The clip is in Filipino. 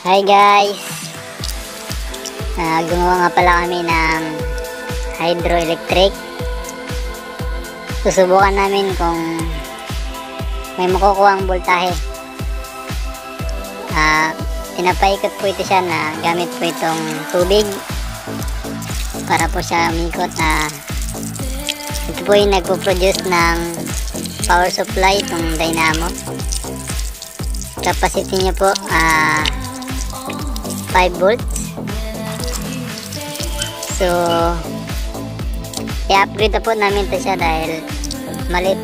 Hi guys! Gumawa nga pala kami ng hydroelectric. Susubukan namin kung may makukuha ang voltahe. Pinapaikot po ito siya na gamit po itong tubig para po siya umikot. Ito po yung nagpo-produce ng power supply, itong dynamo. Capacity niya po 5 volts. So i-upgrade na po namin ito siya dahil maliit